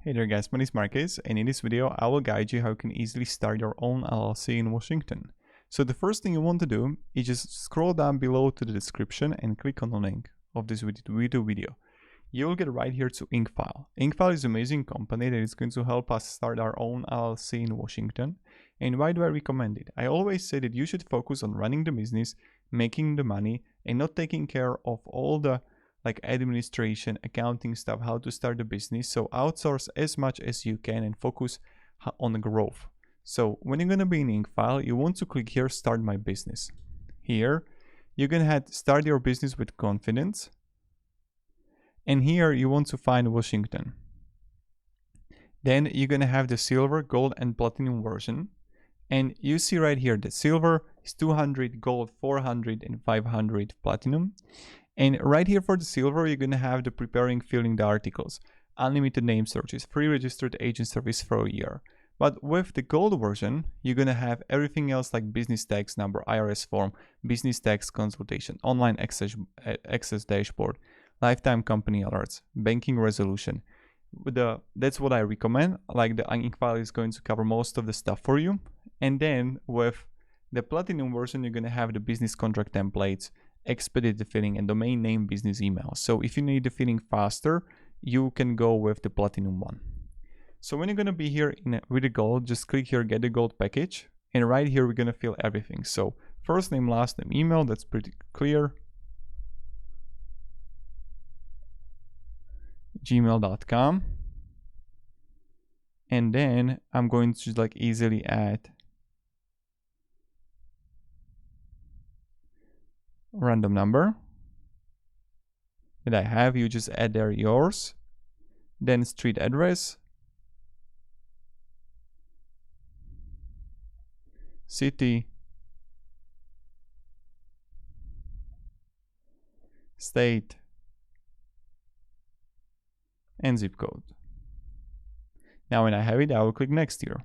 Hey there guys, my name is Marcus, and in this video I will guide you how you can easily start your own LLC in Washington. So the first thing you want to do is just scroll down below to the description and click on the link of this video. You will get right here to Incfile. Incfile is an amazing company that is going to help us start our own LLC in Washington. And why do I recommend it? I always say that you should focus on running the business, making the money, and not taking care of all the administration, accounting stuff, how to start a business. So outsource as much as you can and focus on growth. So when you're going to be in Inkfile, you want to click here, start my business. Here, you're going to start your business with confidence. And here you want to find Washington. Then you're going to have the silver, gold, and platinum version. And you see right here that silver is 200, gold 400, and 500 platinum. And right here for the silver, you're going to have the preparing, filling the articles, unlimited name searches, free registered agent service for a year. But with the gold version, you're going to have everything else like business tax number, IRS form, business tax consultation, online access dashboard, lifetime company alerts, banking resolution. That's what I recommend. Like the Inkfile is going to cover most of the stuff for you. And then with the platinum version, you're going to have the business contract templates, expedited filling, and domain name business email. So if you need the filling faster, you can go with the platinum one. So when you're going to be here with the gold, just click here, get the gold package. And right here, we're going to fill everything. So first name, last name, email, that's pretty clear. gmail.com. And then I'm going to easily add random number that I have. You just add there yours, then street address, city, state, and zip code. Now when I have it, I will click next here.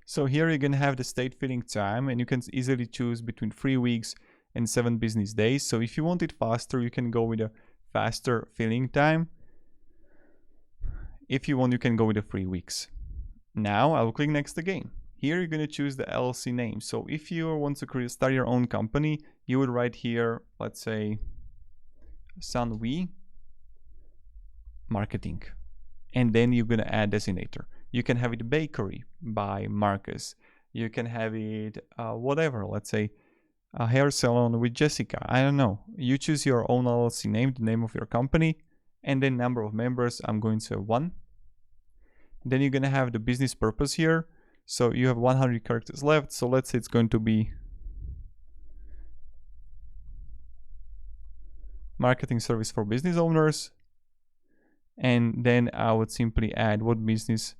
So here you're going to have the state filling time, and you can easily choose between 3 weeks and 7 business days. So if you want it faster, you can go with a faster filling time. If you want, you can go with the 3 weeks. Now I will click next again. Here you're going to choose the LLC name. So if you want to start your own company, you would write here, let's say, Sunwe Marketing. And then you're going to add designator. You can have it bakery by Marcus. You can have it whatever, let's say a hair salon with Jessica. I don't know. You choose your own LLC name, the name of your company, and then number of members. I'm going to 1. Then you're going to have the business purpose here. So you have 100 characters left. So let's say it's going to be marketing service for business owners. And then I would simply add what business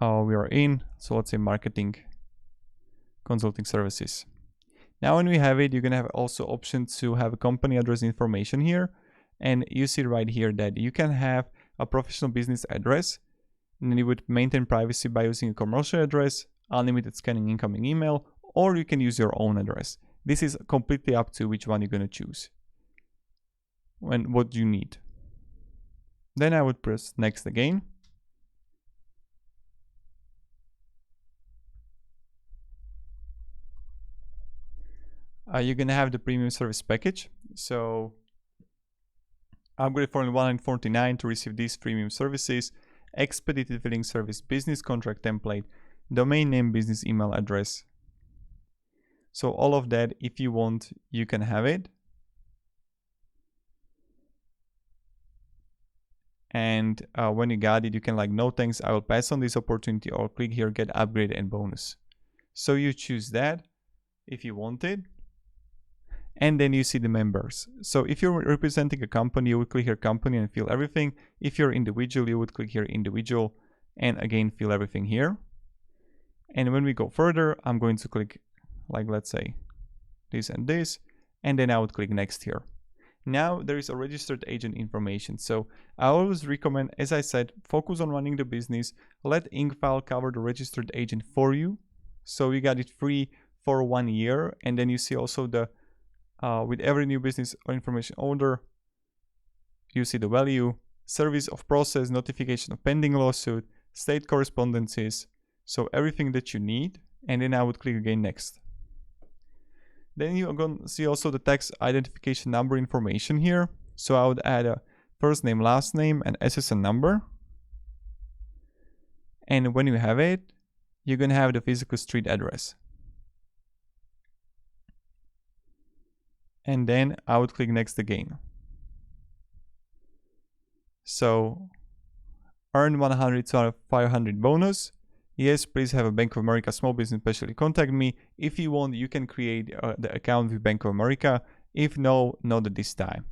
we are in. So let's say marketing consulting services. Now when we have it, you're going to have also option to have a company address information here. And you see right here that you can have a professional business address, and then you would maintain privacy by using a commercial address, unlimited scanning incoming email, or you can use your own address. This is completely up to which one you're going to choose and what you need. Then I would press next again. You're going to have the premium service package. So upgrade for only $149 to receive these premium services, expedited filling service, business contract template, domain name, business email address. So all of that, if you want, you can have it. And when you got it, you can no thanks, I will pass on this opportunity, or click here, get upgrade and bonus. So you choose that if you want it. And then you see the members. So if you're representing a company, you would click here company and fill everything. If you're individual, you would click here individual and again fill everything here. And when we go further, I'm going to click let's say this and this, and then I would click next here. Now there is a registered agent information. So I always recommend, as I said, focus on running the business. Let Inkfile cover the registered agent for you. So you got it free for 1 year. And then you see also the with every new business or information order, you see the value, service of process, notification of pending lawsuit, state correspondences, so everything that you need. And then I would click again next. Then you're going to see also the tax identification number information here. So I would add a first name, last name, and SSN number. And when you have it, you're going to have the physical street address. And then I would click next again. So earn 100 to 500 bonus. Yes, please have a Bank of America small business specialty contact me. If you want, you can create the account with Bank of America. If no, not at this time.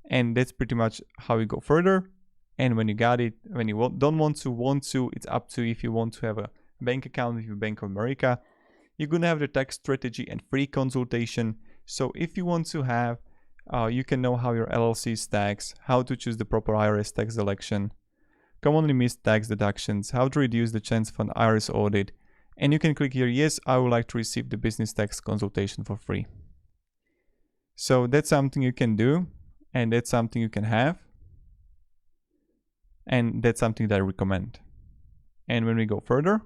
And that's pretty much how you go further. And when you got it, when you don't want to, it's up to you. If you want to have a bank account with Bank of America, you're going to have the tax strategy and free consultation. So if you want to have, you can know how your LLC is taxed, how to choose the proper IRS tax election, commonly missed tax deductions, how to reduce the chance of an IRS audit, and you can click here, yes, I would like to receive the business tax consultation for free. So that's something you can do, and that's something you can have, and that's something that I recommend. And when we go further,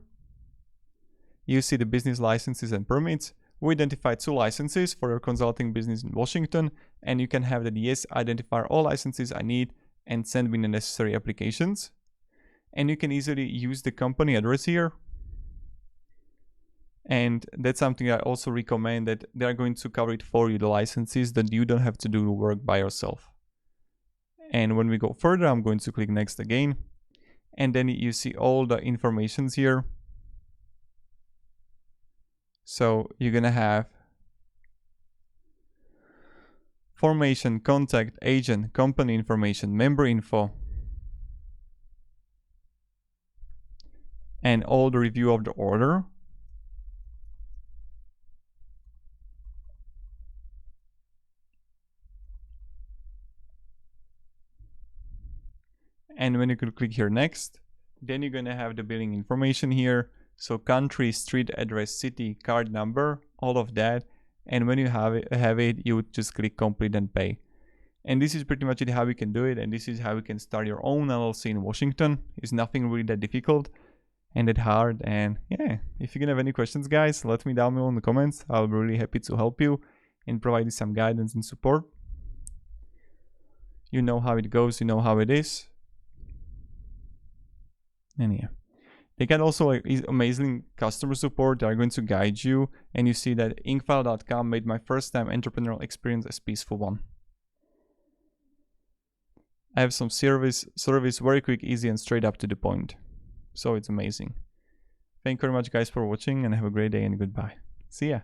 you see the business licenses and permits. We identify 2 licenses for your consulting business in Washington, and you can have that, yes, identify all licenses I need and send me the necessary applications. And you can easily use the company address here. And that's something I also recommend, that they're going to cover it for you, the licenses, that you don't have to do the work by yourself. And when we go further, I'm going to click next again. And then you see all the informations here. So you're going to have formation, contact, agent, company information, member info, and all the review of the order. And when you could click here next, then you're going to have the billing information here. So country, street address, city, card number, all of that. And when you have it, you would just click complete and pay. And this is pretty much it, how you can do it. And this is how you can start your own LLC in Washington. It's nothing really that difficult and that hard. And yeah, if you can have any questions, guys, let me down below in the comments. I'll be really happy to help you and provide you some guidance and support. You know how it goes, you know how it is. And yeah, they got also like amazing customer support. They are going to guide you, and you see that Incfile.com made my first time entrepreneurial experience as peaceful one. I have some service very quick, easy, and straight up to the point. So it's amazing. Thank you very much, guys, for watching, and have a great day and goodbye. See ya.